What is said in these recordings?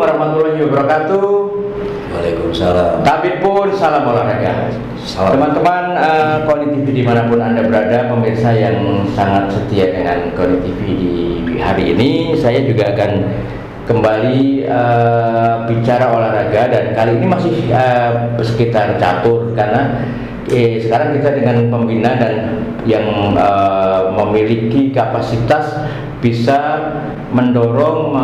warahmatullahi wabarakatuh. Waalaikumsalam. Tapi pun salam olahraga. Teman-teman Koni TV dimanapun Anda berada, pemirsa yang sangat setia dengan Koni TV di hari ini, saya juga akan kembali bicara olahraga, dan kali ini masih sekitar catur, karena sekarang kita dengan pembina dan yang memiliki kapasitas bisa mendorong,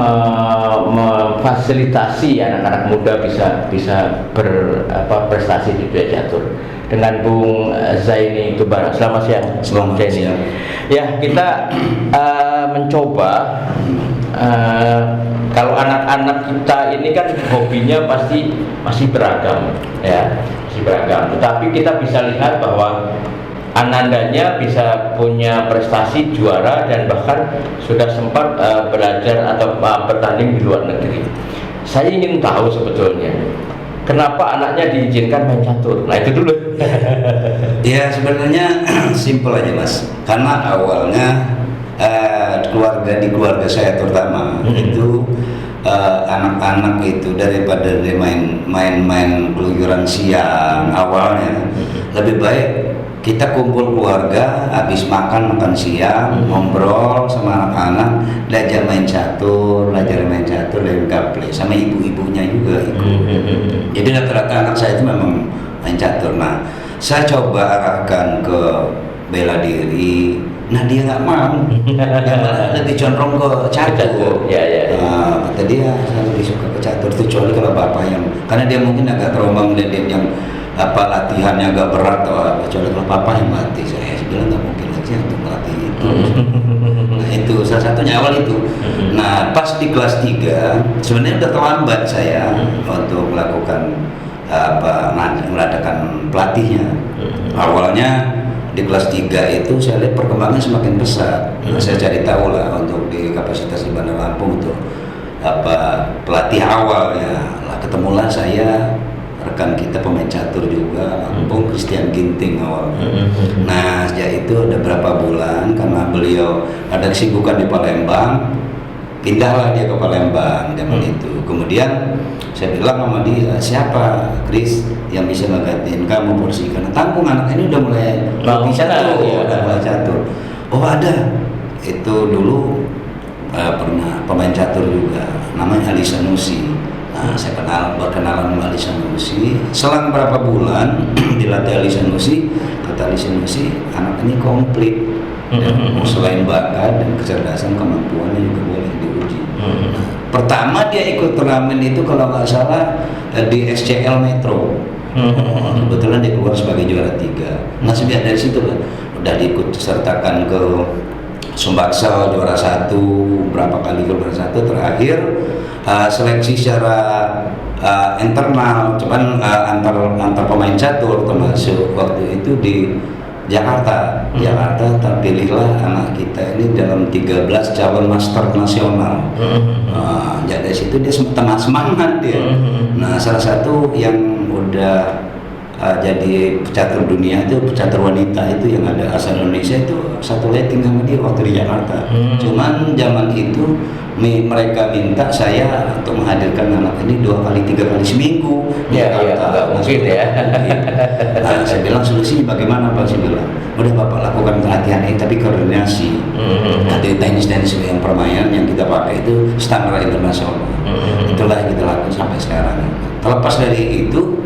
memfasilitasi anak-anak muda bisa berprestasi di dunia catur dengan Bung Zaini Tubara. Selamat siang, Bung Zaini. Ya, kita mencoba kalau anak-anak kita ini kan hobinya pasti masih beragam, ya, masih beragam. Tetapi kita bisa lihat bahwa anandanya bisa punya prestasi juara dan bahkan sudah sempat belajar atau bertanding di luar negeri. Saya ingin tahu sebetulnya kenapa anaknya diizinkan main catur. Nah, itu dulu. Ya, sebenarnya simpel aja, Mas. Karena awalnya di keluarga saya terutama itu anak-anak itu daripada main keluyuran siang awalnya, lebih baik kita kumpul keluarga, habis makan siang, ngobrol sama anak-anak, belajar main catur dan gaple sama ibu-ibunya juga ikut. Jadi rata-rata anak saya itu memang main catur. Nah, saya coba arahkan ke bela diri. Nah, dia nggak mau, dia malah lebih condong ke catur. Kata dia, saya lebih suka ke catur, kecuali kalau bapak yang, karena dia mungkin agak trauma melihat dia yang latihannya agak berat, atau kecuali kalau papa yang melatih. Saya bilang nggak mungkin aja untuk melatih itu. Nah, itu salah satunya awal itu. Nah, pas di kelas 3 sebenarnya udah terlambat saya untuk melakukan mengadakan pelatihnya. Awalnya di kelas 3 itu saya lihat perkembangan semakin pesat. Saya cari tahu lah untuk di kapasitas di Bandar Lampung untuk pelatih awalnya. Ketemulah saya rekan kita pemain catur juga, Lampung, Christian Ginting awalnya. Nah, sejak itu ada berapa bulan karena beliau ada kesibukan di Palembang, pindahlah dia ke Palembang zaman itu. Kemudian saya bilang sama dia, siapa Chris yang bisa ngegantiin kamu porsi, karena tanggung anak ini udah mulai bisa mulai catur. Oh, ada, itu dulu pernah pemain catur juga, namanya Ali Sanusi. Nah, saya berkenalan sama Ali Sanusi. Selang berapa bulan dilatih Ali Sanusi, kata Ali Sanusi, anak ini komplit. Dan selain bakat dan kecerdasan, kemampuannya juga boleh diuji. Nah, pertama dia ikut turnamen itu kalau nggak salah di SCL Metro. Kebetulan dia keluar sebagai juara 3. Nah, sejak dari situ lah udah diikut sertakan ke Sumbaksel juara 1, berapa kali juara 1, terakhir seleksi secara internal, cuman antar pemain catur, termasuk waktu itu di Jakarta terpilihlah anak kita ini dalam 13 calon master nasional. Jadi dari situ dia semangat dia. Nah, salah satu yang udah jadi pecatur dunia itu, pecatur wanita itu yang ada asal Indonesia itu satu letting sama dia waktu di Jakarta. Cuman zaman itu mereka minta saya untuk menghadirkan anak ini 2 kali 3 kali seminggu di Jakarta. Mungkin ya. Nah, saya bilang solusinya bagaimana Pak? Saya bilang udah Bapak lakukan pelatihan ini tapi koordinasi. Dari teknis yang permainan yang kita pakai itu standar internasional. Itulah yang kita lakukan sampai sekarang. Terlepas dari itu,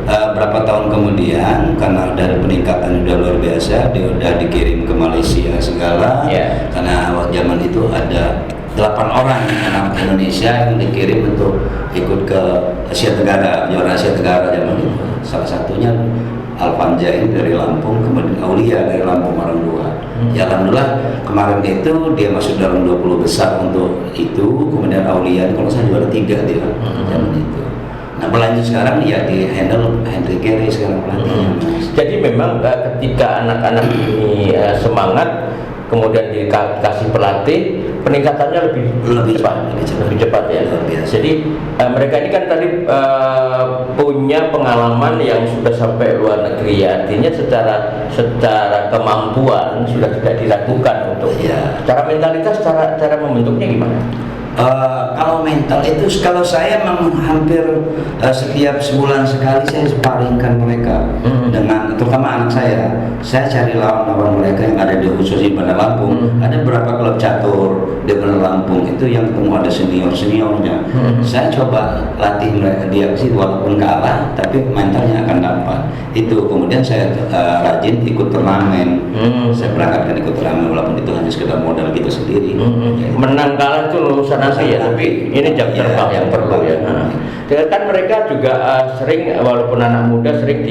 berapa tahun kemudian karena udah peningkatan udah luar biasa, dia udah dikirim ke Malaysia segala. Karena zaman itu ada 8 orang anak Indonesia yang dikirim untuk ikut ke Asia Tenggara, juara Asia Tenggara zaman itu. Salah satunya Alfanjain dari Lampung, kemudian Aulia dari Lampung Marang 2. Ya, alhamdulillah kemarin itu dia masuk dalam 20 besar untuk itu, kemudian Aulia kalau saya juara 3 dia zaman itu. Nah, berlanjut sekarang ya di handle Henry Carey sekarang pelatihnya. Jadi memang ketika anak-anak ini semangat, kemudian dikasih pelatih, peningkatannya lebih cepat ya. Jadi mereka ini kan tadi punya pengalaman yang sudah sampai luar negeri, artinya secara kemampuan sudah tidak diragukan untuk. Cara mentalitas, cara membentuknya gimana? Kalau mental itu, kalau saya memang hampir setiap sebulan sekali saya sparingkan mereka dengan, terutama anak saya cari lawan-lawan mereka yang ada di khusus di Bandar Lampung. Ada beberapa klub catur di Bandar Lampung itu yang ketemu ada seniornya. Saya coba latih mereka dia sih, walaupun kalah tapi mentalnya akan dapat. Itu kemudian saya rajin ikut turnamen. Saya berangkatkan ikut turnamen walaupun itu hanya sekedar modal kita sendiri. Menang kalah itu urusan nanti ya, tapi ini jam terbang yang perlu ya. Kan mereka juga sering, walaupun anak muda sering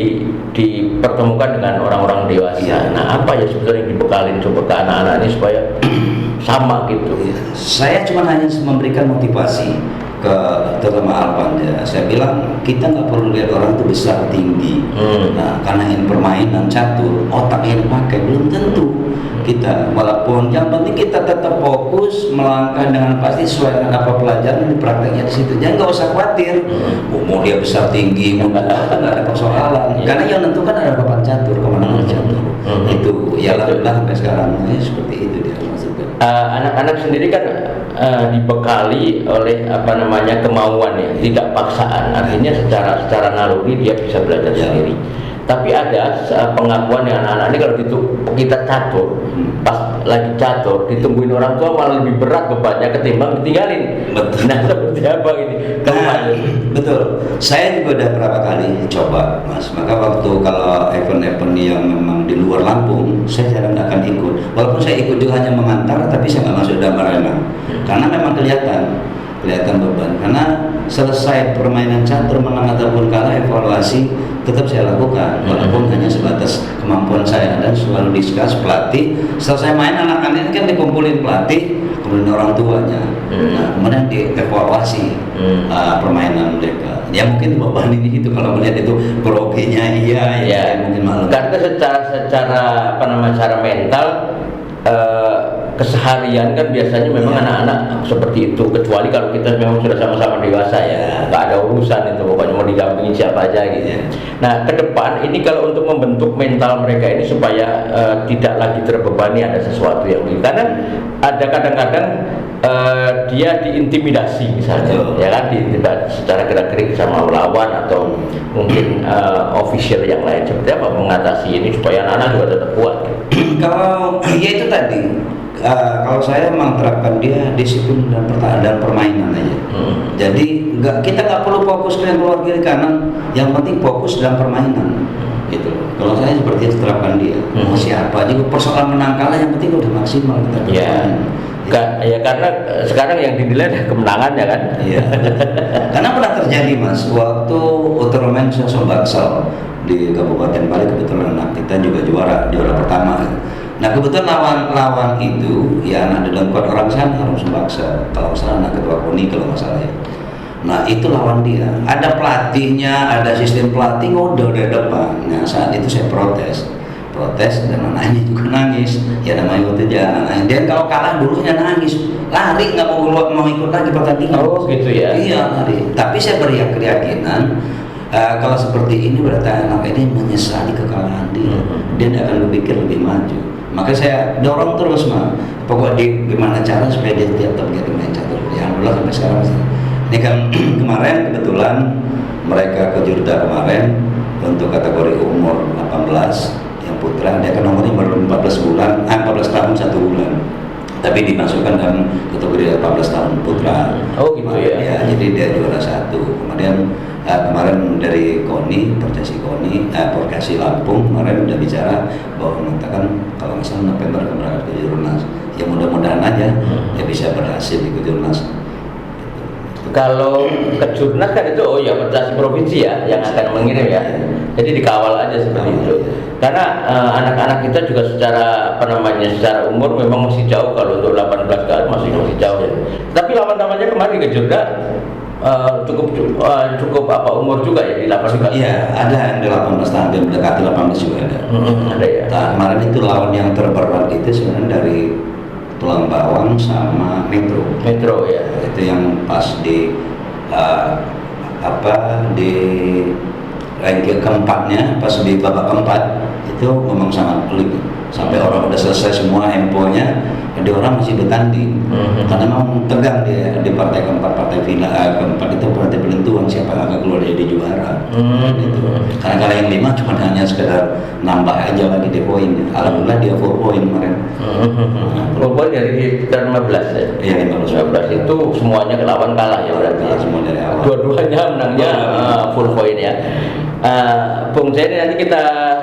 dipertemukan dengan orang-orang dewasa. Nah, apa ya sebetulnya yang dibekalin coba ke anak-anak ini supaya sama gitu? Saya cuma hanya memberikan motivasi ke terutama Alvan ya. Saya bilang kita nggak perlu lihat orang itu besar tinggi. Nah, karena ini permainan catur, otak yang dipakai belum tentu kita, walaupun yang penting kita tetap fokus melangkah dengan pasti sesuai dengan apa pelajaran di prakteknya di situ. Jangan nggak usah khawatir, mau dia besar tinggi, mau nggak ada persoalan. Karena yang menentukan ada papan catur, kemenangan catur. Itu ya alhamdulillah sampai sekarang ya, seperti itu dia maksudnya. Anak-anak sendiri kan dibekali oleh kemauan ya, tidak paksaan. Artinya secara naluri dia bisa belajar sendiri. Tapi ada pengakuan yang anak-anak ini kalau kita catur, pas lagi catur ditungguin orang tua malah lebih berat bebannya ketimbang ditinggalin. Betul. Nah, seperti apa ini? Betul. Saya juga udah berapa kali coba, Mas. Maka waktu kalau event-event yang memang di luar Lampung, saya jarang akan ikut. Walaupun saya ikut juga hanya mengantar, tapi saya nggak masuk dalam arena. Karena memang kelihatan beban. Karena selesai permainan catur, menang ataupun kalah, evaluasi tetap saya lakukan, walaupun hanya sebatas kemampuan saya, dan selalu diskus pelatih. Selesai main anak-anak ini kan dikumpulin pelatih, kemudian orang tuanya. Nah, kemudian dievaluasi permainan mereka. Ya mungkin beban ini gitu kalau melihat itu groginya ya mungkin malu. Karena secara mental keseharian kan biasanya memang anak-anak seperti itu, kecuali kalau kita memang sudah sama-sama dewasa ya, nggak ada urusan itu, pokoknya mau didampingi siapa aja gitu. Nah, ke depan ini kalau untuk membentuk mental mereka ini supaya tidak lagi terbebani ada sesuatu yang karena ada kadang-kadang dia diintimidasi misalnya, ya kan, diintimidasi secara gerak-gerik sama lawan atau mungkin official yang lain. Seperti apa mengatasi ini supaya anak-anak juga tetap kuat? Kalau ya itu tadi. Kalau saya memang terapkan dia disiplin dan pertahanan permainan aja. Jadi kita nggak perlu fokus ke yang keluar kiri kanan, yang penting fokus dalam permainan. Gitu. Kalau saya seperti itu terapkan dia. Mau siapa juga persoalan menang kalah, yang penting udah maksimal kita. Ya karena sekarang yang dinilai adalah kemenangannya kan. Iya. Karena pernah terjadi, Mas, waktu Ultraman Baksal di Kabupaten Bali, kebetulan anak kita juga juara pertama. Nah, kebetulan lawan itu ya anak dedengkot orang sana, orang Sumbaksa, kalau nggak salah anak ketua KONI kalau nggak salah ya. Nah, itu lawan dia. Ada pelatihnya, ada sistem pelatih ngode dari depan. Nah, saat itu saya protes dan anaknya juga nangis. Ya namanya waktu itu anak-anaknya. Dan kalau kalah dulunya nangis, lari nggak mau ikut lagi pertandingan. Oh gitu ya. Iya, lari. Tapi saya beri keyakinan. Kalau seperti ini berarti anak ini menyesali kekalahan dia. Dia akan berpikir lebih maju. Maka saya dorong terus, Mas. Pokoknya gimana cara supaya dia tetap jadi main catur. Ya alhamdulillah sampai sekarang. Ini kan kemarin kebetulan mereka ke Jurda kemarin untuk kategori umur 18 yang putra, dia kan nomornya baru 14 tahun 1 bulan. Tapi dimasukkan dalam kategori 18 tahun putra. Oh gitu ya. Jadi dia juara 1. Kemudian kemarin dari KONI, Porkasi Lampung kemarin udah bicara bahwa mengatakan kalau misalnya November akan berangkat ke Jurnas. Ya mudah-mudahan aja dia bisa berhasil di Jurnas. Kalau ke Jurnas kan itu federasi provinsi ya yang akan mengirim ya. Jadi dikawal aja seperti itu. Karena anak-anak kita juga secara umur memang masih jauh, kalau untuk 18 ke atas masih jauh ya. Tapi lawan-lawannya kemarin ke Jurnas cukup umur juga ya di 18. Iya, ada yang di 18 tahun, yang mendekati 18 juga ada. Ada ya. Nah, kemarin itu lawan yang terberat itu sebenarnya dari Tulang Bawang sama Metro ya. Itu yang pas di di ranking keempatnya, pas di babak keempat itu memang sangat pelik. Sampai orang udah selesai semua emponya, dia orang masih bertanding karena memang tegang dia di partai keempat itu partai penentuan siapa yang akan keluar jadi juara gitu. Karena kalau yang 5 cuma hanya sekedar nambah aja lagi di poin. Alhamdulillah dia 4 poin kemarin. 4 poin dari sekitar 15 ya? Iya 15 itu semuanya lawan kalah ya berarti ya? Semua dari awal. Dua-duanya menangnya full poin ya. Bung Zaini, nanti kita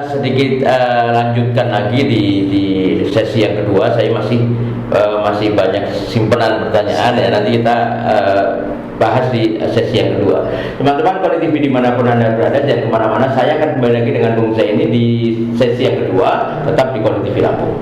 sedikit lanjutkan lagi di sesi yang kedua. Saya masih banyak simpenan pertanyaan ya, nanti kita bahas di sesi yang kedua. Teman-teman Koni TV dimanapun Anda berada, jangan kemana-mana. Saya akan kembali lagi dengan Bung Zaini di sesi yang kedua, tetap di Koni TV Lampung.